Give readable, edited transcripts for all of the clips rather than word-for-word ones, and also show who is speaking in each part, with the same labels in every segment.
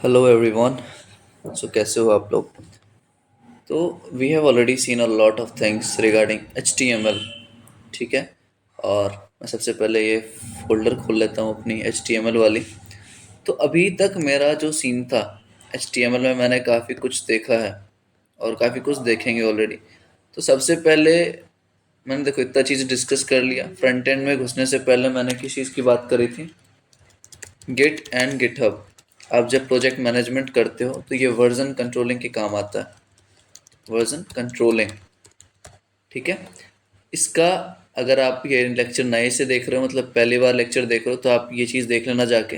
Speaker 1: Hello everyone. कैसे हो आप लोग? तो we have already seen a lot of things regarding HTML। ठीक है। और मैं सबसे पहले ये फोल्डर खोल लेता हूँ अपनी HTML वाली। तो अभी तक मेरा जो सीन था HTML में, मैंने काफ़ी कुछ देखा है और काफ़ी कुछ देखेंगे ऑलरेडी। तो सबसे पहले मैंने देखो इतना चीज़ डिस्कस कर लिया। फ्रंट एंड में घुसने से पहले मैंने किस चीज़ की बात करी थी? Git and GitHub. आप जब प्रोजेक्ट मैनेजमेंट करते हो तो ये वर्जन कंट्रोलिंग के काम आता है। Version controlling. ठीक है। इसका अगर आप ये लेक्चर नए से देख रहे हो, मतलब पहली बार लेक्चर देख रहे हो, तो आप ये चीज़ देख लेना जाके।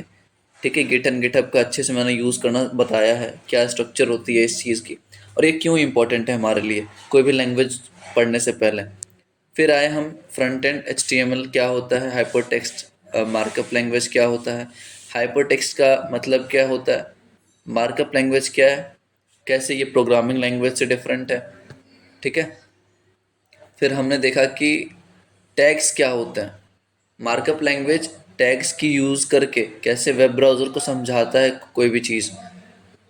Speaker 1: ठीक है। गिट एंड गिटहब का अच्छे से मैंने यूज़ करना बताया है, क्या स्ट्रक्चर होती है इस चीज़ की और ये क्यों इंपॉर्टेंट है हमारे लिए कोई भी लैंग्वेज पढ़ने से पहले। फिर आए हम फ्रंट एंड HTML क्या होता है, हाइपर टेक्स्ट मार्कअप लैंग्वेज क्या होता है, हाइपर टेक्स्ट का मतलब क्या होता है, मार्कअप लैंग्वेज क्या है, कैसे ये प्रोग्रामिंग लैंग्वेज से डिफरेंट है। ठीक है। फिर हमने देखा कि टैग्स क्या होता है। मार्कअप लैंग्वेज टैग्स की यूज़ करके कैसे वेब ब्राउज़र को समझाता है कोई भी चीज़।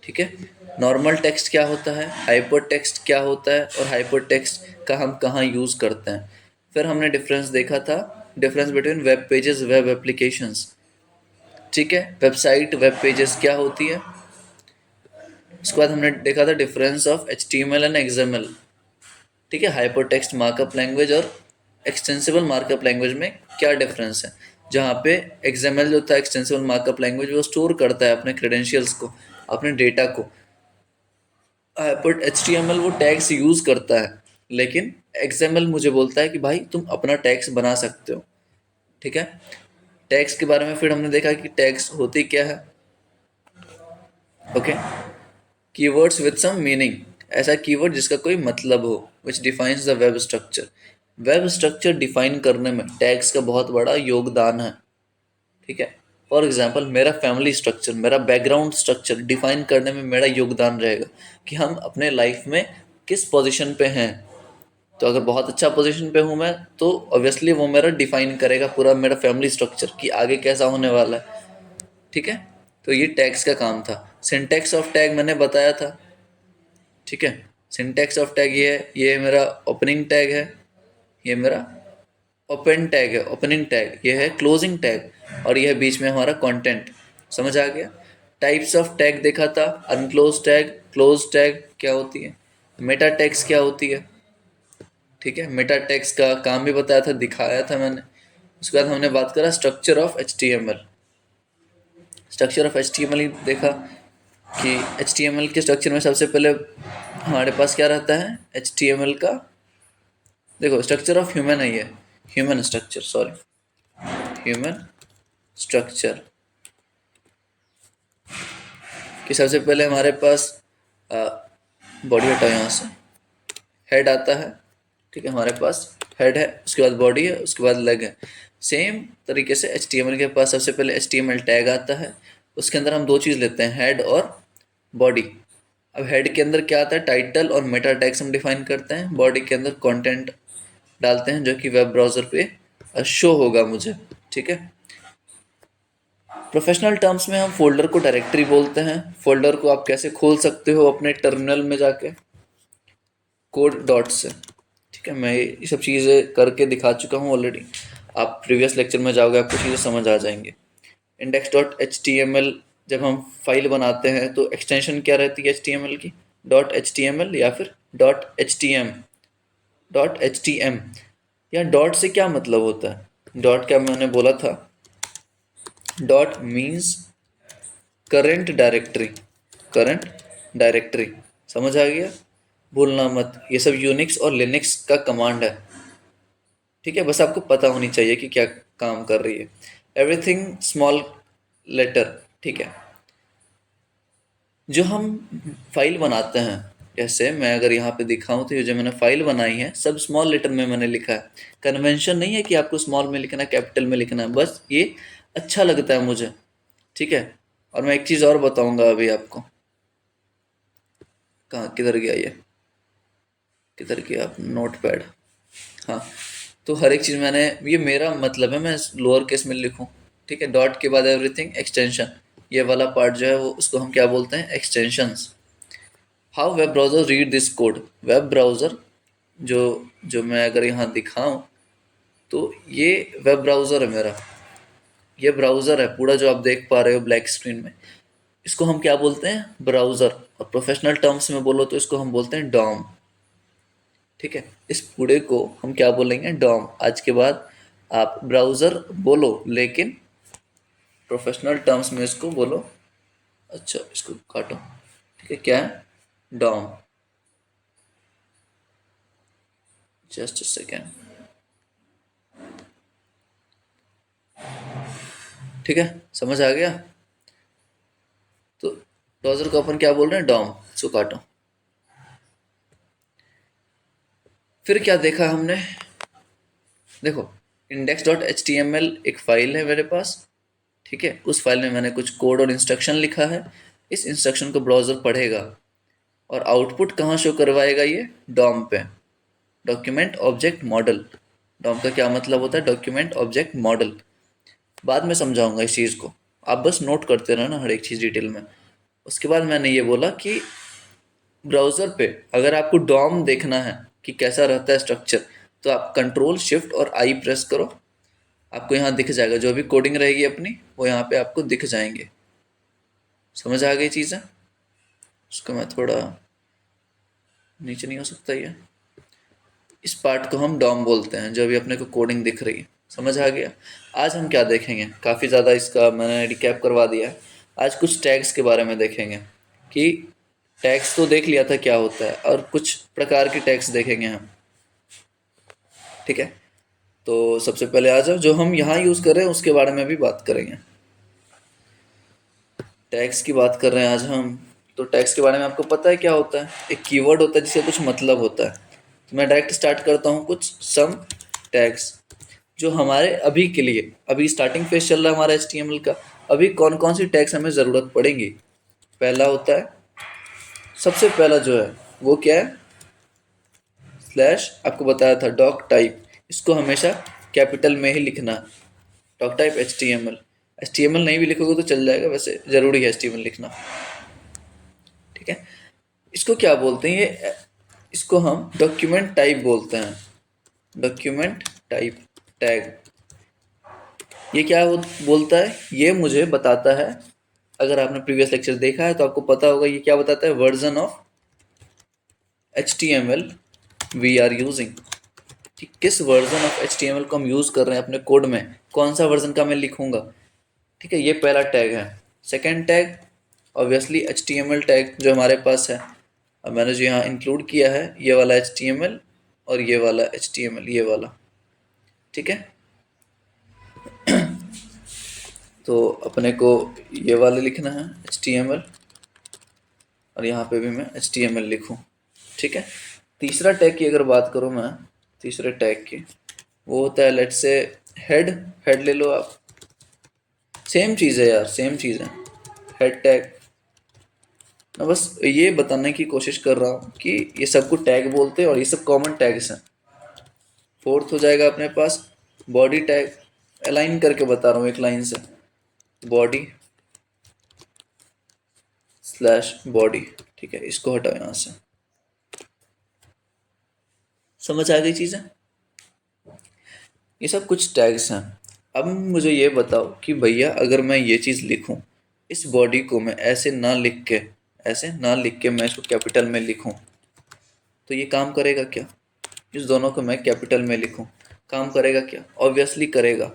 Speaker 1: ठीक है। नॉर्मल टेक्स्ट क्या होता है, हाइपर टेक्स्ट क्या होता है और हाइपर टेक्स्ट का हम कहाँ यूज़ करते हैं। फिर हमने डिफरेंस देखा था, difference between web pages, web applications. ठीक है। वेबसाइट, वेब पेजेस क्या होती है। उसके बाद हमने देखा था difference of HTML and XML। ठीक है। हाइपर टेक्स्ट मार्कअप लैंग्वेज और एक्सटेंसिबल मार्कअप लैंग्वेज में क्या डिफरेंस है। जहाँ पे XML जो था, एक्सटेंसिबल मार्कअप लैंग्वेज, वो स्टोर करता है अपने क्रेडेंशियल्स को, अपने डेटा को। हाइपर HTML वो टैग्स यूज़ करता है, लेकिन XML मुझे बोलता है कि भाई तुम अपना टैग्स बना सकते हो। ठीक है। टैग्स के बारे में फिर हमने देखा कि टैग्स होती क्या है। Okay. Keywords with some meaning. ऐसा कीवर्ड जिसका कोई मतलब हो, which defines the web structure. Web structure define करने में टैग्स का बहुत बड़ा योगदान है। ठीक है। फॉर एग्जाम्पल, मेरा फैमिली स्ट्रक्चर, मेरा बैकग्राउंड स्ट्रक्चर डिफाइन करने में मेरा योगदान रहेगा कि हम अपने लाइफ में किस पोजीशन पे हैं। तो अगर बहुत अच्छा पोजीशन पे हूँ मैं, तो ऑब्वियसली वो मेरा डिफाइन करेगा पूरा मेरा फैमिली स्ट्रक्चर कि आगे कैसा होने वाला है। ठीक है। तो ये टैग्स का काम था। सिंटैक्स ऑफ टैग मैंने बताया था। ठीक है। सिंटैक्स ऑफ टैग ये है, ये मेरा ओपनिंग टैग है, ये मेरा ओपन टैग है, ओपनिंग टैग ये है, क्लोजिंग टैग, और ये है बीच में हमारा कंटेंट। समझ आ गया। टाइप्स ऑफ टैग देखा था, अनक्लोज टैग, क्लोज टैग क्या होती है, मेटा टैग्स क्या होती है। ठीक है। मेटा टैग्स का काम भी बताया था, दिखाया था मैंने। उसके बाद हमने बात करा structure of HTML। Structure of HTML ही देखा कि HTML के स्ट्रक्चर में सबसे पहले हमारे पास क्या रहता है HTML का। देखो स्ट्रक्चर ऑफ ह्यूमन है ये, human structure, sorry, human structure. कि सबसे पहले हमारे पास बॉडी, हटाओ यहाँ से, हेड आता है। ठीक है। हमारे पास हेड है, उसके बाद बॉडी है, उसके बाद लेग है। सेम तरीके से HTML के पास सबसे पहले HTML टैग आता है। उसके अंदर हम दो चीज़ लेते हैं, हेड और बॉडी। अब हेड के अंदर क्या आता है, टाइटल और मेटा टैग्स हम डिफाइन करते हैं। बॉडी के अंदर कंटेंट डालते हैं जो कि वेब ब्राउज़र पे शो होगा मुझे। ठीक है। प्रोफेशनल टर्म्स में हम फोल्डर को डायरेक्टरी बोलते हैं। फोल्डर को आप कैसे खोल सकते हो अपने टर्मिनल में जाके, कोड डॉट से। ठीक है। मैं ये सब चीज़ें करके दिखा चुका हूँ ऑलरेडी। आप प्रीवियस लेक्चर में जाओगे, आपको चीज़ें समझ आ जाएंगे। इंडेक्स डॉट HTML, जब हम फाइल बनाते हैं तो एक्सटेंशन क्या रहती है HTML की, डॉट HTML या फिर डॉट HTM। डॉट HTM या डॉट से क्या मतलब होता है, डॉट क्या मैंने बोला था, dot means current directory, current directory. समझ आ गया। भूलना मत, ये सब यूनिक्स और लिनक्स का कमांड है। ठीक है। बस आपको पता होनी चाहिए कि क्या काम कर रही है। Everything small letter. ठीक है। जो हम फाइल बनाते हैं, जैसे मैं अगर यहाँ पे दिखाऊं तो ये जो मैंने फाइल बनाई है सब स्मॉल लेटर में मैंने लिखा है। कन्वेंशन नहीं है कि आपको स्मॉल में लिखना है, कैपिटल में लिखना है, बस ये अच्छा लगता है मुझे। ठीक है। और मैं एक चीज़ और बताऊंगा अभी आपको। कहाँ, किधर गया ये, किधर गया आप नोट पैड। हाँ। तो हर एक चीज़ मैंने, ये मेरा मतलब है मैं लोअर केस में लिखूं। ठीक है। डॉट के बाद एवरीथिंग एक्सटेंशन, ये वाला पार्ट जो है वो उसको हम क्या बोलते हैं, extensions. How web browser read this code. Web browser जो जो मैं अगर यहाँ दिखाऊं तो ये वेब ब्राउज़र है मेरा, ये ब्राउज़र है पूरा जो आप देख पा रहे हो ब्लैक स्क्रीन में, इसको हम क्या बोलते हैं, ब्राउज़र। और प्रोफेशनल टर्म्स में बोलो तो इसको हम बोलते हैं डॉम। ठीक है, इस पूरे को हम क्या बोलेंगे, डॉम। आज के बाद आप ब्राउज़र बोलो लेकिन प्रोफेशनल टर्म्स में इसको बोलो। अच्छा इसको काटो, ठीक है, क्या है, डॉम। जस्ट अ सेकेंड, ठीक है, समझ आ गया। तो ब्राउज़र को अपन क्या बोल रहे हैं, डॉम। इसको काटो। फिर क्या देखा हमने, देखो index dot H T M L एक फाइल है मेरे पास। ठीक है, उस फाइल में मैंने कुछ कोड और इंस्ट्रक्शन लिखा है। इस इंस्ट्रक्शन को ब्राउज़र पढ़ेगा और आउटपुट कहाँ शो करवाएगा, ये डॉम पे, डॉक्यूमेंट ऑब्जेक्ट मॉडल। डॉम का क्या मतलब होता है, डॉक्यूमेंट ऑब्जेक्ट मॉडल। बाद में समझाऊंगा इस चीज़ को, आप बस नोट करते रहना हर एक चीज़ डिटेल में। उसके बाद मैंने ये बोला कि ब्राउज़र पे अगर आपको डॉम देखना है कि कैसा रहता है स्ट्रक्चर, तो आप कंट्रोल शिफ्ट और आई प्रेस करो, आपको यहाँ दिख जाएगा, जो भी कोडिंग रहेगी अपनी वो यहाँ पे आपको दिख जाएंगे। समझ आ गई चीज़ें। उसको मैं थोड़ा नीचे नहीं हो सकता ये, इस पार्ट को हम डॉम बोलते हैं, जो भी अपने को कोडिंग दिख रही है। समझ आ गया। आज हम क्या देखेंगे, काफ़ी ज़्यादा इसका मैंने रिकैप करवा दिया है। आज कुछ टैग्स के बारे में देखेंगे कि टैग्स तो देख लिया था क्या होता है, और कुछ प्रकार के टैग्स देखेंगे हम। ठीक है, तो सबसे पहले आ जाओ, जो हम यहाँ यूज़ कर रहे हैं उसके बारे में भी बात करेंगे। टैग्स की बात कर रहे हैं आज हम, तो टैग्स के बारे में आपको पता है क्या होता है, एक कीवर्ड होता है जिसका कुछ मतलब होता है। तो मैं डायरेक्ट स्टार्ट करता हूँ, कुछ सम टैग्स जो हमारे अभी के लिए, अभी स्टार्टिंग फेज चल रहा है हमारा HTML का, अभी कौन कौन सी टैग्स हमें ज़रूरत पड़ेंगी। पहला होता है, सबसे पहला जो है वो क्या है, स्लैश। आपको बताया था डॉक टाइप, इसको हमेशा कैपिटल में ही लिखना। Doc type H T M L नहीं भी लिखोगे तो चल जाएगा, वैसे ज़रूरी है HTML लिखना। ठीक है, इसको क्या बोलते हैं, ये इसको हम डॉक्यूमेंट टाइप बोलते हैं। डॉक्यूमेंट टाइप टैग, ये क्या बोलता है, ये मुझे बताता है, अगर आपने प्रीवियस लेक्चर देखा है तो आपको पता होगा ये क्या बताता है, version of HTML we are using, कि किस वर्जन ऑफ HTML को हम यूज़ कर रहे हैं अपने कोड में, कौन सा वर्जन का मैं लिखूंगा। ठीक है, ये पहला टैग है। Second tag obviously HTML tag जो हमारे पास है, अब मैंने जो यहाँ इंक्लूड किया है ये वाला HTML और ये वाला HTML, ये वाला। ठीक है, तो अपने को ये वाले लिखना है HTML, और यहाँ पे भी मैं HTML लिखूँ। ठीक है, तीसरा टैग की अगर बात करूँ मैं, तीसरे टैग की, वो होता है लेट्स से हेड। हेड ले लो आप, सेम चीज़ है यार, सेम चीज़ है हेड टैग। मैं बस ये बताने की कोशिश कर रहा हूँ कि ये सबको टैग बोलते हैं और ये सब कॉमन टैग्स हैं। फोर्थ हो जाएगा अपने पास बॉडी टैग, अलाइन करके बता रहा हूँ एक लाइन से, बॉडी स्लैश बॉडी। ठीक है, इसको हटाओ यहाँ से। समझ आ गई चीज़ें, ये सब कुछ टैग्स हैं। अब मुझे ये बताओ कि भैया अगर मैं ये चीज़ लिखूं, इस बॉडी को मैं ऐसे ना लिख के, ऐसे ना लिख के मैं इसको कैपिटल में लिखूं, तो ये काम करेगा क्या। इस दोनों को मैं कैपिटल में लिखूं, काम करेगा क्या, ऑब्वियसली करेगा,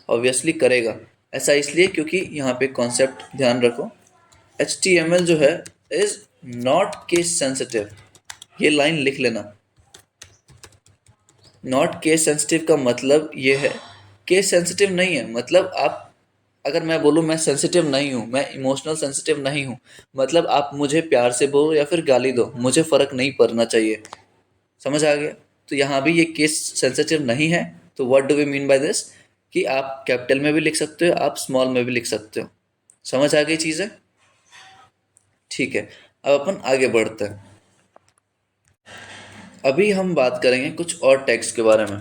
Speaker 1: ऑब्वियसली करेगा। ऐसा इसलिए क्योंकि यहाँ पे कॉन्सेप्ट ध्यान रखो, HTML जो है इज नॉट केस सेंसिटिव। ये लाइन लिख लेना, नॉट केस सेंसिटिव का मतलब ये है, केस सेंसिटिव नहीं है, मतलब आप, अगर मैं बोलूँ मैं सेंसिटिव नहीं हूँ, मैं इमोशनल सेंसिटिव नहीं हूँ, मतलब आप मुझे प्यार से बोलो या फिर गाली दो, मुझे फ़र्क नहीं पड़ना चाहिए। समझ आ गया। तो यहाँ भी ये केस सेंसिटिव नहीं है। तो what do we mean by this, कि आप कैपिटल में भी लिख सकते हो, आप स्मॉल में भी लिख सकते हो। समझ आ गई चीज़ें। ठीक है, अब अपन आगे बढ़ते हैं। अभी हम बात करेंगे कुछ और टैग्स के बारे में।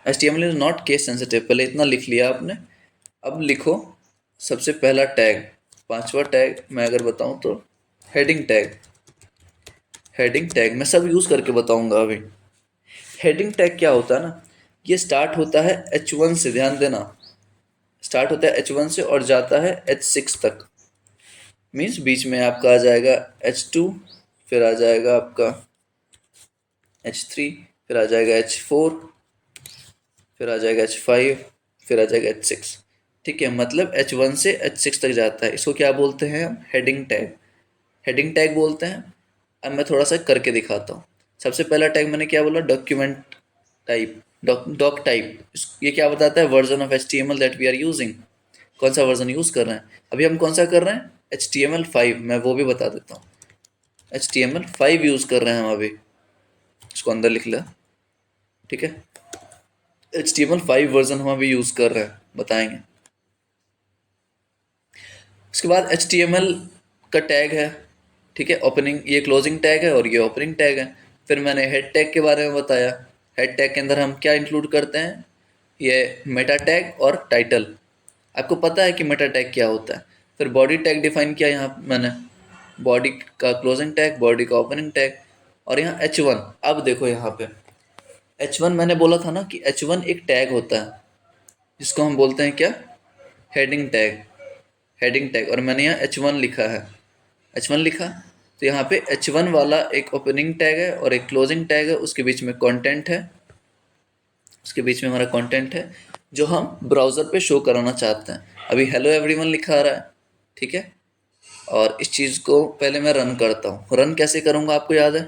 Speaker 1: HTML is not case sensitive, पहले इतना लिख लिया आपने। अब लिखो सबसे पहला टैग, पांचवा टैग मैं अगर बताऊं तो हेडिंग टैग। हेडिंग टैग मैं सब यूज़ करके बताऊंगा अभी। हेडिंग टैग क्या होता है ना, ये स्टार्ट होता है H1 से, ध्यान देना, स्टार्ट होता है H1 से और जाता है H6 तक। मीन्स बीच में आपका आ जाएगा H2, फिर आ जाएगा आपका H3, फिर आ जाएगा H4, फिर आ जाएगा H5, फिर आ जाएगा H6। ठीक है, मतलब H1 से H6 तक जाता है। इसको क्या बोलते हैं हम? Heading tag. हेडिंग टैग बोलते हैं। अब मैं थोड़ा सा करके दिखाता हूँ। सबसे पहला टैग मैंने क्या बोला? Document type, doc type. ये क्या बताता है? Version of HTML that we are using. कौन सा वर्जन यूज़ कर रहे हैं अभी हम? कौन सा कर रहे हैं? HTML5। मैं वो भी बता देता हूँ, HTML5 यूज़ कर रहे हैं हम अभी। इसको अंदर लिख लिया, ठीक है। HTML5 वर्जन हम अभी यूज़ कर रहे हैं, बताएंगे। उसके बाद HTML का टैग है, ठीक है, ओपनिंग, ये क्लोजिंग टैग है और ये ओपनिंग टैग है। फिर मैंने हेड टैग के बारे में बताया। हेड टैग के अंदर हम क्या इंक्लूड करते हैं? ये मेटा टैग और टाइटल। आपको पता है कि मेटा टैग क्या होता है। फिर बॉडी टैग डिफाइन किया यहाँ मैंने, बॉडी का क्लोजिंग टैग, बॉडी का ओपनिंग टैग। और यहाँ H1, अब देखो यहाँ पे H1 मैंने बोला था ना कि H1 एक टैग होता है जिसको हम बोलते हैं क्या? Heading tag. हेडिंग टैग, और मैंने यहाँ H1 लिखा है। H1 लिखा तो यहाँ पे H1 वाला एक ओपनिंग टैग है और एक क्लोजिंग टैग है, उसके बीच में कंटेंट है। उसके बीच में हमारा कंटेंट है जो हम ब्राउज़र पे शो कराना चाहते हैं। अभी हेलो एवरीवन लिखा आ रहा है, ठीक है। और इस चीज़ को पहले मैं रन करता हूँ। रन कैसे करूँगा आपको याद है?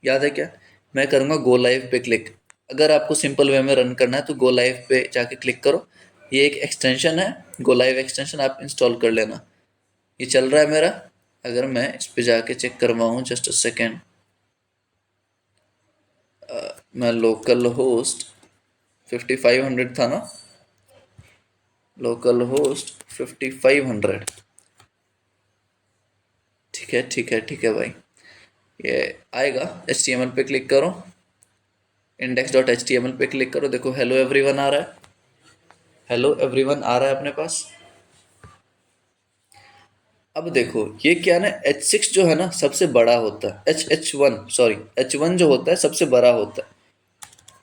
Speaker 1: याद है क्या? मैं करूँगा गो लाइव पे क्लिक। अगर आपको सिंपल वे में रन करना है तो गो लाइव पे जाके क्लिक करो। ये एक एक्सटेंशन है, गो लाइव एक्सटेंशन, आप इंस्टॉल कर लेना। ये चल रहा है मेरा। अगर मैं इस पे जाके चेक करवाऊँ, जस्ट अ सेकेंड, मैं लोकल होस्ट 5500 था ना, लोकल होस्ट 5500, ठीक है ठीक है ठीक है भाई। ये आएगा, HTML पे क्लिक करो, index.html पे क्लिक करो, देखो हेलो एवरीवन आ रहा है। हेलो एवरीवन आ रहा है अपने पास। अब देखो ये क्या है ना, H6 जो है ना सबसे बड़ा होता है, H1 सॉरी, H1 जो होता है सबसे बड़ा होता है।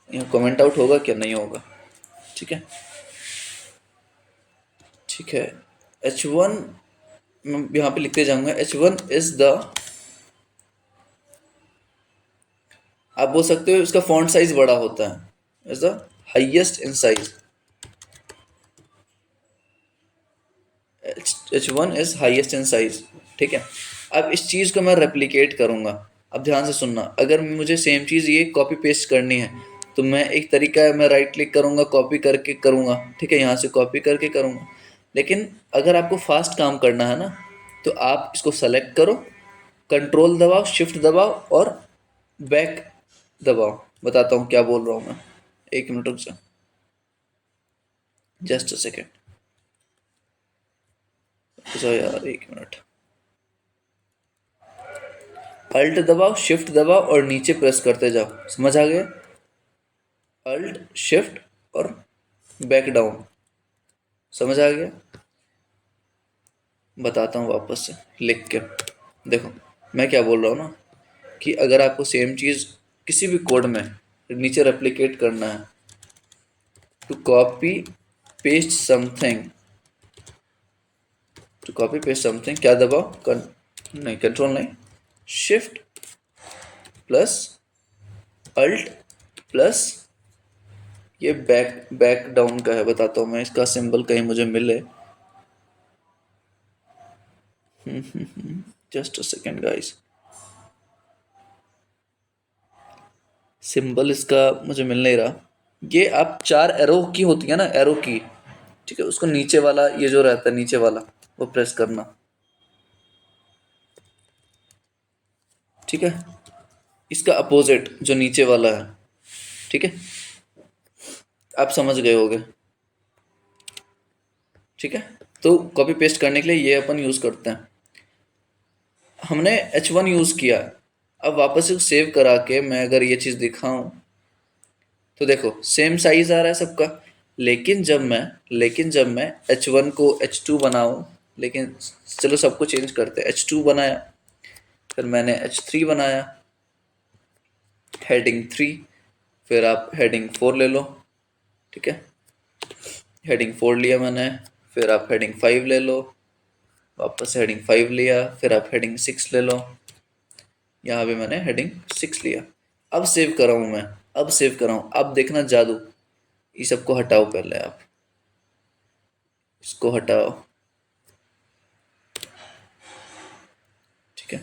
Speaker 1: यहाँ कमेंट आउट होगा क्या? नहीं होगा, ठीक है ठीक है। H1 मैं यहाँ पे लिखते जाऊंगा, H1 इज द, आप बोल सकते हो इसका फॉन्ट साइज बड़ा होता है, is the highest in size. H1 is highest in size, ठीक है। अब इस चीज़ को मैं रेप्लिकेट करूँगा। अब ध्यान से सुनना, अगर मुझे सेम चीज़ ये कॉपी पेस्ट करनी है तो मैं, एक तरीका है, मैं राइट क्लिक करूँगा, कॉपी करके करूँगा, ठीक है, यहाँ से कॉपी करके करूँगा। लेकिन अगर आपको फास्ट काम करना है ना तो आप इसको सेलेक्ट करो, कंट्रोल दबाओ, शिफ्ट दबाओ और बैक दबाओ। बताता हूँ क्या बोल रहा हूँ मैं, एक मिनट रुक जा, जस्ट अ सेकेंड, रुक जाओ यार एक मिनट। अल्ट दबाओ, शिफ्ट दबाओ और नीचे प्रेस करते जाओ, समझ आ गया? अल्ट शिफ्ट और बैक डाउन, समझ आ गया? बताता हूँ वापस से लिख के, देखो मैं क्या बोल रहा हूँ ना, कि अगर आपको सेम चीज़ किसी भी कोड में नीचे रेप्लिकेट करना है, to copy paste something, to copy paste something क्या दबाओ? नहीं, कंट्रोल नहीं, शिफ्ट प्लस अल्ट प्लस, ये बैक बैक डाउन का है, बताता हूँ मैं, इसका सिंबल कहीं मुझे मिले। Just a second guys, symbol इसका मुझे मिल नहीं रहा। ये आप चार एरो की होती है ना, एरो की, ठीक है, उसको नीचे वाला, ये जो रहता है नीचे वाला, वो प्रेस करना, ठीक है। इसका अपोजिट जो नीचे वाला है, ठीक है, आप समझ गए होगे, ठीक है। तो कॉपी पेस्ट करने के लिए ये अपन यूज़ करते हैं। हमने H1 यूज़ किया, अब वापस से सेव करा के मैं अगर ये चीज़ दिखाऊं तो देखो सेम साइज आ रहा है सबका। लेकिन जब मैं H1 को H2 बनाऊं लेकिन चलो सबको चेंज करते हैं। H2 बनाया, फिर मैंने H3 बनाया, हेडिंग 3, फिर आप हेडिंग 4 ले लो, ठीक है। हेडिंग 4 लिया मैंने, फिर आप हेडिंग 5 ले लो, वापस हेडिंग 5 लिया, फिर आप हेडिंग 6 ले लो, यहाँ भी मैंने हेडिंग 6 लिया। अब सेव कर रहा हूँ मैं, अब सेव कर रहा हूँ, अब देखना जादू। ये सबको हटाओ, पहले आप इसको हटाओ, ठीक है।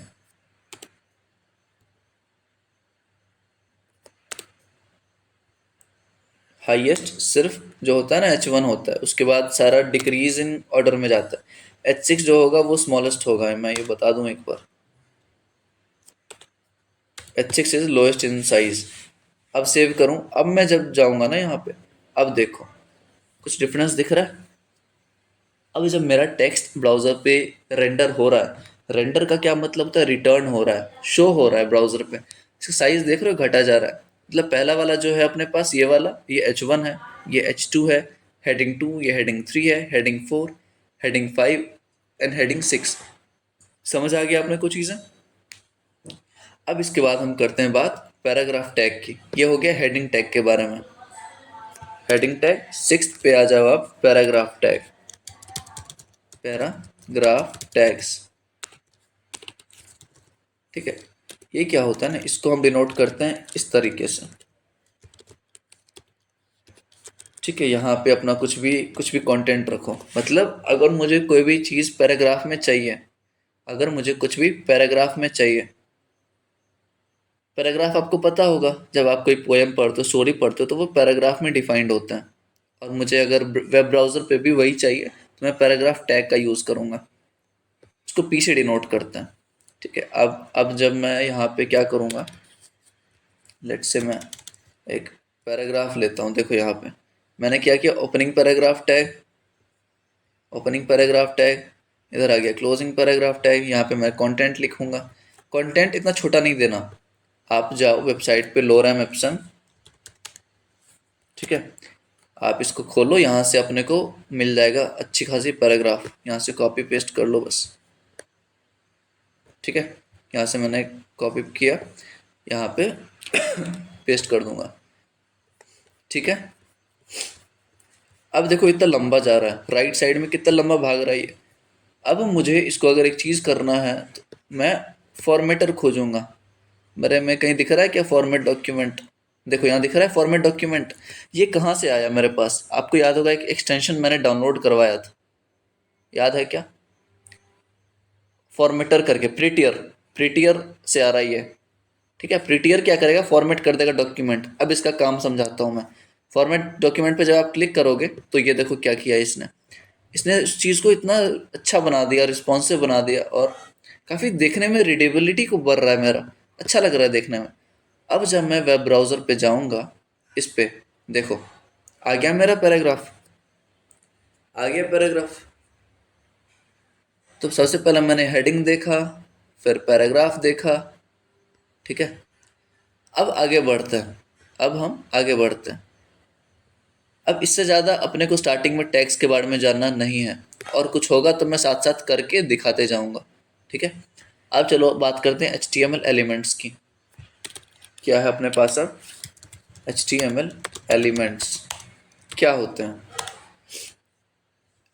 Speaker 1: हाईएस्ट सिर्फ जो होता है ना H1 होता है, उसके बाद सारा डिक्रीज इन ऑर्डर में जाता है। H6 जो होगा वो स्मॉलेस्ट होगा, मैं ये बता दूं एक बार। H6 is lowest in size. अब सेव करूं, अब मैं जब जाऊंगा ना यहाँ पे, अब देखो कुछ डिफरेंस दिख रहा है। अब जब मेरा टेक्स्ट ब्राउज़र पे रेंडर हो रहा है, रेंडर का क्या मतलब होता है, रिटर्न हो रहा है, शो हो रहा है ब्राउज़र पे, इसका साइज़ देख रहे हो घटा जा रहा है। मतलब पहला वाला जो है अपने पास, ये वाला, ये H1 है, ये H2 है, हेडिंग 2, ये हेडिंग 3 है, हेडिंग 4, हेडिंग 5 एंड हेडिंग 6। समझ आ गया आपने कुछ चीज़ें। अब इसके बाद हम करते हैं बात पैराग्राफ टैग की। ये हो गया हेडिंग टैग के बारे में। हेडिंग टैग 6 पे आ जाओ आप, पैराग्राफ टैग, पैराग्राफ टैग्स, ठीक है। ये क्या होता है ना, इसको हम डिनोट करते हैं इस तरीके से, ठीक है। यहाँ पे अपना कुछ भी कंटेंट रखो। मतलब अगर मुझे कोई भी चीज़ पैराग्राफ में चाहिए, अगर मुझे कुछ भी पैराग्राफ में चाहिए, पैराग्राफ आपको पता होगा, जब आप कोई पोएम पढ़ते हो, स्टोरी पढ़ते हो, तो वो पैराग्राफ में डिफाइंड होता है। और मुझे अगर वेब ब्राउज़र पे भी वही चाहिए, तो मैं पैराग्राफ टैग का यूज़ करूँगा, उसको पी से डिनोट करते हैं, ठीक है। अब जब मैं यहाँ पे क्या करूँगा, लेट से मैं एक पैराग्राफ लेता हूँ। देखो यहाँ पे मैंने क्या किया, opening paragraph tag, opening paragraph tag, इधर आ गया क्लोजिंग पैराग्राफ टैग। यहाँ पे मैं कंटेंट लिखूंगा। कंटेंट इतना छोटा नहीं देना, आप जाओ वेबसाइट पे लोरम एप्सन, ठीक है। आप इसको खोलो, यहाँ से अपने को मिल जाएगा अच्छी खासी पैराग्राफ, यहाँ से कॉपी पेस्ट कर लो बस, ठीक है। यहाँ से मैंने कॉपी किया, यहाँ पे पेस्ट कर दूंगा, ठीक है। अब देखो इतना लंबा जा रहा है, राइट साइड में कितना लंबा भाग रहा है ये। अब मुझे इसको अगर एक चीज़ करना है, तो मैं फॉर्मेटर खोजूंगा। मेरे में कहीं दिख रहा है क्या फॉर्मेट डॉक्यूमेंट? देखो यहाँ दिख रहा है फॉर्मेट डॉक्यूमेंट। ये कहाँ से आया मेरे पास? आपको याद होगा एक एक्सटेंशन मैंने डाउनलोड करवाया था, याद है क्या? फॉर्मेटर करके, प्रीटियर, प्रीटियर से आ रहा है ये, ठीक है। प्रीटियर क्या करेगा, फॉर्मेट कर देगा डॉक्यूमेंट। अब इसका काम समझाता हूँ मैं। फॉर्मेट डॉक्यूमेंट पे जब आप क्लिक करोगे, तो ये देखो क्या किया इसने। इसने उस चीज़ को इतना अच्छा बना दिया, रिस्पॉन्सिव बना दिया, और काफ़ी देखने में रीडेबिलिटी को बढ़ रहा है मेरा, अच्छा लग रहा है देखने में। अब जब मैं वेब ब्राउज़र पे जाऊंगा, इस पे देखो आ गया मेरा पैराग्राफ, आ गया पैराग्राफ। तो सबसे पहले मैंने हेडिंग देखा, फिर पैराग्राफ देखा, ठीक है। अब आगे बढ़ते हैं, अब हम आगे बढ़ते हैं। अब इससे ज़्यादा अपने को स्टार्टिंग में टैग्स के बारे में जानना नहीं है, और कुछ होगा तो मैं साथ साथ करके दिखाते जाऊंगा, ठीक है। अब चलो बात करते हैं HTML एलिमेंट्स की। क्या है अपने पास अब? HTML एलिमेंट्स क्या होते हैं?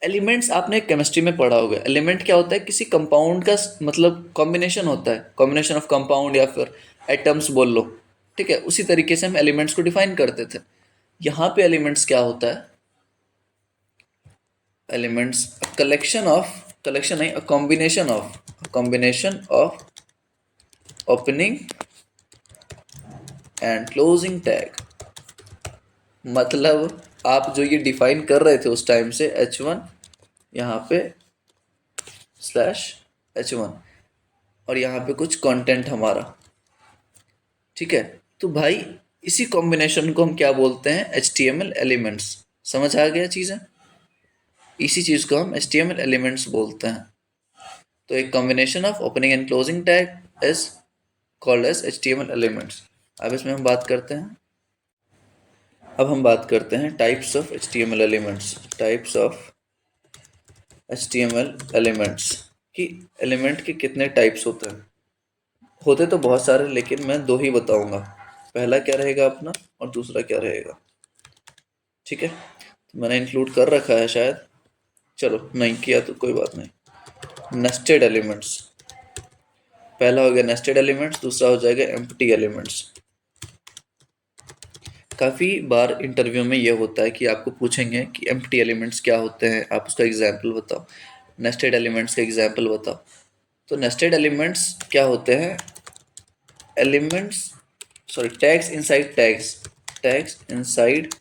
Speaker 1: एलिमेंट्स आपने केमिस्ट्री में पढ़ा होगा। एलिमेंट क्या होता है? किसी कंपाउंड का मतलब कॉम्बिनेशन होता है, कॉम्बिनेशन ऑफ कंपाउंड, या फिर एटम्स बोल लो, ठीक है। उसी तरीके से हम एलिमेंट्स को डिफाइन करते थे। यहाँ पे एलिमेंट्स क्या होता है? एलिमेंट्स कलेक्शन ऑफ, कलेक्शन नहीं, combination of opening and closing tag. मतलब आप जो ये डिफाइन कर रहे थे उस टाइम से, H1 यहाँ पे स्लैश H1, और यहाँ पे कुछ कंटेंट हमारा, ठीक है। तो भाई इसी कॉम्बिनेशन को हम क्या बोलते हैं? HTML elements. समझ आ गया चीज़ें? इसी चीज़ को हम HTML एलिमेंट्स बोलते हैं। तो एक combination of opening and closing tag is called as HTML elements. अब इसमें हम बात करते हैं, अब हम बात करते हैं types of HTML elements. Types of HTML elements कि एलिमेंट के कितने टाइप्स होते हैं। होते तो बहुत सारे, लेकिन मैं दो ही बताऊंगा। पहला क्या रहेगा अपना और दूसरा क्या रहेगा। ठीक है, तो मैंने इंक्लूड कर रखा है शायद, चलो नहीं किया तो कोई बात नहीं। नेस्टेड एलिमेंट्स, पहला हो गया नेस्टेड एलिमेंट्स, दूसरा हो जाएगा एम्प्टी एलिमेंट्स। काफ़ी बार इंटरव्यू में ये होता है कि आपको पूछेंगे कि एम्प्टी एलिमेंट्स क्या होते हैं, आप उसका एग्जाम्पल बताओ। नेस्टेड एलिमेंट्स का एग्जाम्पल बताओ। तो नेस्टेड एलिमेंट्स क्या होते हैं, elements, sorry tags inside tags, tags inside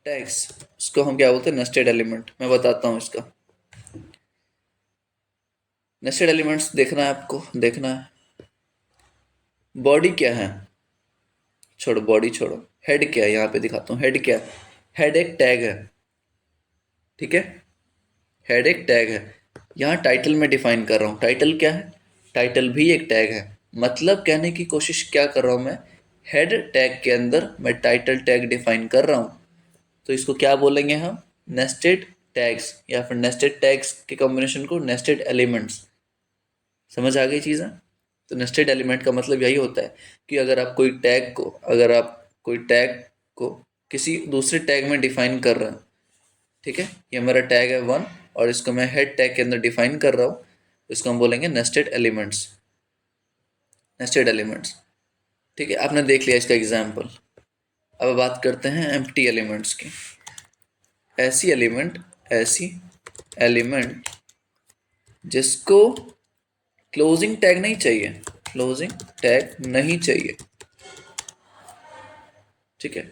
Speaker 1: tags, इसको हम क्या बोलते हैं, नेस्टेड एलिमेंट। मैं बताता हूँ इसका। नेस्टेड एलिमेंट्स देखना है आपको, देखना है। बॉडी क्या है, छोड़ो बॉडी छोड़ो, हेड क्या है, यहाँ पे दिखाता हूँ हेड क्या है। हेड एक टैग है, ठीक है, हेड एक टैग है। यहाँ टाइटल में डिफाइन कर रहा हूँ, टाइटल क्या है, टाइटल भी एक टैग है। मतलब कहने की कोशिश क्या कर रहा हूँ मैं, हेड टैग के अंदर मैं टाइटल टैग डिफाइन कर रहा हूँ। तो इसको क्या बोलेंगे हम, नेस्टेड टैग्स, या फिर नेस्टेड टैग्स के कॉम्बिनेशन को नेस्टेड एलिमेंट्स। समझ आ गई चीज़ें। तो नेस्टेड एलिमेंट का मतलब यही होता है कि अगर आप कोई टैग को, अगर आप कोई टैग को किसी दूसरे टैग में डिफाइन कर रहे हैं, ठीक है, ये मेरा टैग है वन और इसको मैं हेड टैग के अंदर डिफाइन कर रहा हूँ, इसको हम बोलेंगे नेस्टेड एलिमेंट्स, नेस्टेड एलिमेंट्स। ठीक है, आपने देख लिया इसका एग्जाम्पल। अब बात करते हैं एम्प्टी एलिमेंट्स की। ऐसी एलिमेंट, ऐसी एलिमेंट जिसको क्लोजिंग टैग नहीं चाहिए, क्लोजिंग टैग नहीं चाहिए। ठीक है,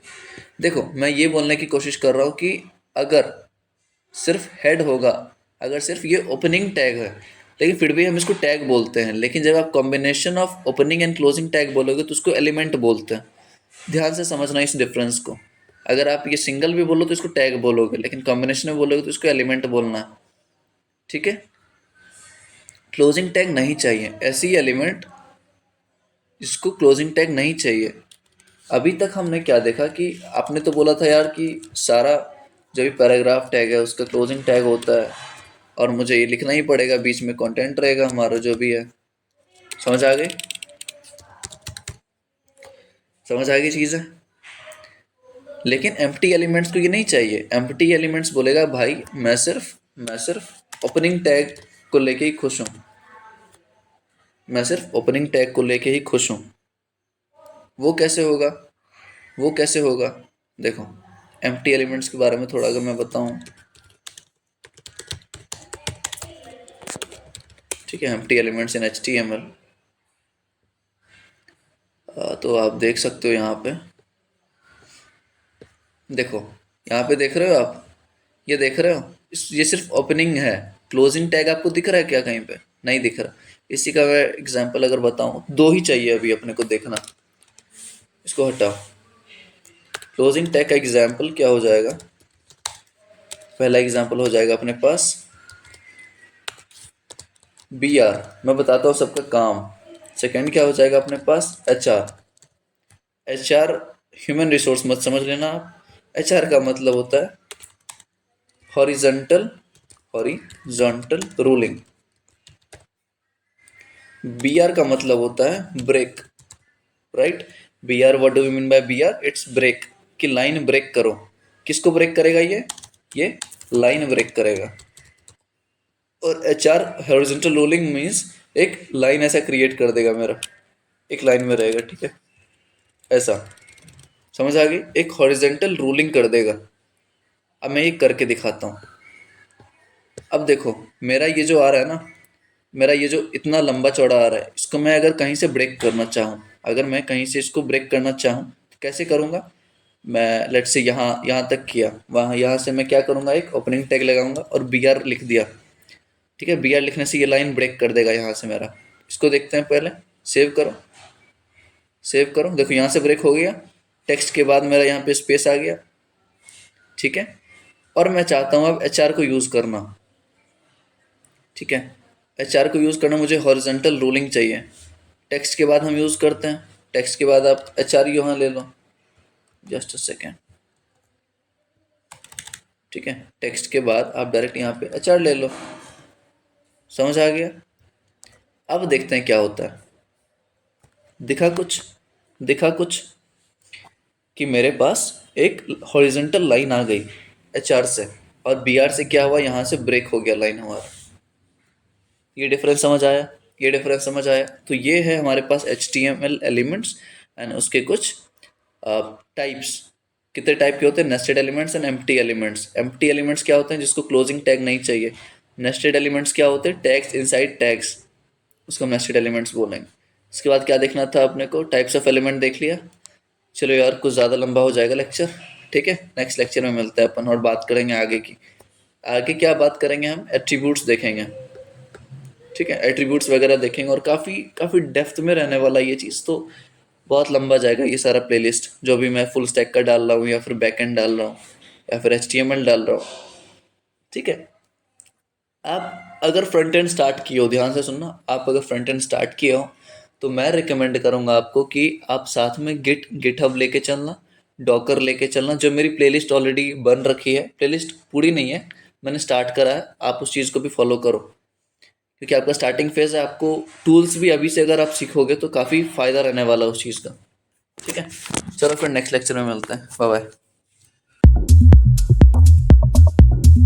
Speaker 1: देखो मैं ये बोलने की कोशिश कर रहा हूँ कि अगर सिर्फ हेड होगा, अगर सिर्फ ये ओपनिंग टैग है, लेकिन फिर भी हम इसको टैग बोलते हैं। लेकिन जब आप combination of opening and closing tag बोलोगे तो उसको एलिमेंट बोलते हैं। ध्यान से समझना इस डिफरेंस को। अगर आप ये सिंगल भी बोलो तो इसको टैग बोलोगे, लेकिन कॉम्बिनेशन में बोलोगे तो इसको एलिमेंट बोलना है। ठीक है, क्लोजिंग टैग नहीं चाहिए, ऐसी एलिमेंट जिसको क्लोजिंग टैग नहीं चाहिए। अभी तक हमने क्या देखा कि आपने तो बोला था यार कि सारा जो भी पैराग्राफ टैग है उसका क्लोजिंग टैग होता है और मुझे ये लिखना ही पड़ेगा, बीच में कंटेंट रहेगा हमारा जो भी है। समझ आ गई, समझ आ गई चीज़ है। लेकिन एम्प्टी एलिमेंट्स को ये नहीं चाहिए। एम्प्टी एलिमेंट्स बोलेगा भाई मैं सिर्फ ओपनिंग टैग को लेके ही खुश हूँ, मैं सिर्फ ओपनिंग टैग को लेके ही खुश हूँ। वो कैसे होगा, वो कैसे होगा, देखो एम्प्टी एलिमेंट्स के बारे में थोड़ा अगर मैं बताऊँ। ठीक है, एम्प्टी एलिमेंट्स इन HTML, तो आप देख सकते हो यहाँ पे, देखो यहाँ पे देख रहे हो आप, ये देख रहे हो, ये सिर्फ ओपनिंग है। क्लोजिंग टैग आपको दिख रहा है क्या कहीं पे, नहीं दिख रहा। इसी का मैं एग्जांपल अगर बताऊं, दो ही चाहिए अभी अपने को देखना, इसको हटाओ। क्लोजिंग टैग का एग्जांपल क्या हो जाएगा, पहला एग्जांपल हो जाएगा अपने पास BR, मैं बताता हूँ सबका काम। सेकंड क्या हो जाएगा अपने पास HR। HR ह्यूमन रिसोर्स मत समझ लेना आप। HR का मतलब होता है हॉरिजॉन्टल, हॉरिजॉन्टल रूलिंग। BR का मतलब होता है break, right. BR, what do you mean by BR, it's break, कि लाइन ब्रेक करो। किसको ब्रेक करेगा ये लाइन ब्रेक करेगा। और HR हॉरिजॉन्टल रूलिंग मीन्स एक लाइन ऐसा क्रिएट कर देगा मेरा, एक लाइन में रहेगा, ठीक है, ऐसा। समझ आ गई, एक हॉरिजॉन्टल रूलिंग कर देगा। अब मैं ये करके दिखाता हूँ। अब देखो मेरा ये जो आ रहा है ना, मेरा ये जो इतना लंबा चौड़ा आ रहा है, इसको मैं अगर कहीं से ब्रेक करना चाहूँ, अगर मैं कहीं से इसको ब्रेक करना चाहूँ तो कैसे करूँगा। मैं लेट्स से यहाँ यहाँ तक किया, वहाँ यहाँ से मैं क्या करूँगा, एक ओपनिंग टैग लगाऊंगा और BR लिख दिया। ठीक है, BR लिखने से ये लाइन ब्रेक कर देगा यहाँ से मेरा। इसको देखते हैं पहले, सेव करो, सेव करो, देखो यहाँ से ब्रेक हो गया। टेक्स्ट के बाद मेरा यहाँ पे स्पेस आ गया, ठीक है। और मैं चाहता हूँ अब HR को यूज़ करना, ठीक है। HR को यूज़ करना, मुझे हॉरिजॉन्टल रूलिंग चाहिए। टेक्स्ट के बाद हम यूज़ करते हैं, टेक्स्ट के बाद आप HR यहाँ ले लो, जस्ट अ सेकेंड। ठीक है, टेक्स्ट के बाद आप डायरेक्ट यहाँ पे एचआर ले लो। समझ आ गया? अब देखते हैं क्या होता है। दिखा कुछ? दिखा कुछ कि मेरे पास एक हॉरिजेंटल लाइन आ गई एचआर से, और बीआर से क्या हुआ, यहाँ से ब्रेक हो गया लाइन हमारा। ये डिफरेंस समझ आया? ये डिफरेंस समझ आया? तो ये है हमारे पास H T M L elements and उसके कुछ टाइप्स। कितने टाइप के होते हैं? Nested elements and empty elements. Empty elements क्या होते हैं? जिसको क्लोजिंग टैग नहीं चाहिए। नेस्टेड एलिमेंट्स क्या होते हैं? टैग्स इनसाइड टैग्स, उसको हम नेस्टेड एलिमेंट्स बोलेंगे। इसके बाद क्या देखना था अपने को? टाइप्स ऑफ एलिमेंट देख लिया। चलो यार, कुछ ज़्यादा लंबा हो जाएगा लेक्चर, ठीक है, नेक्स्ट लेक्चर में मिलते हैं अपन और बात करेंगे आगे की। आगे क्या बात करेंगे? हम एट्रीब्यूट्स देखेंगे, ठीक है, एट्रीब्यूट्स वगैरह देखेंगे, और काफ़ी काफ़ी डेप्थ में रहने वाला ये चीज़, तो बहुत लंबा जाएगा ये सारा प्लेलिस्ट जो भी मैं फुल स्टैक का डाल रहा हूँ, या फिर बैकएंड डाल रहा हूँ, या फिर HTML डाल रहा हूँ, ठीक है। आप अगर फ्रंट एंड स्टार्ट किए हो, ध्यान से सुनना, आप अगर फ्रंट एंड स्टार्ट किए हो तो मैं रिकमेंड करूंगा आपको कि आप साथ में गिटहब लेके चलना, डॉकर लेके चलना। जो मेरी प्लेलिस्ट ऑलरेडी बन रखी है, प्लेलिस्ट पूरी नहीं है, मैंने स्टार्ट करा है, आप उस चीज़ को भी फॉलो करो, क्योंकि आपका स्टार्टिंग फेज है। आपको टूल्स भी अभी से अगर आप सीखोगे तो काफ़ी फायदा रहने वाला है उस चीज़ का, ठीक है। चलो फिर नेक्स्ट लेक्चर में मिलते हैं, बाय बाय।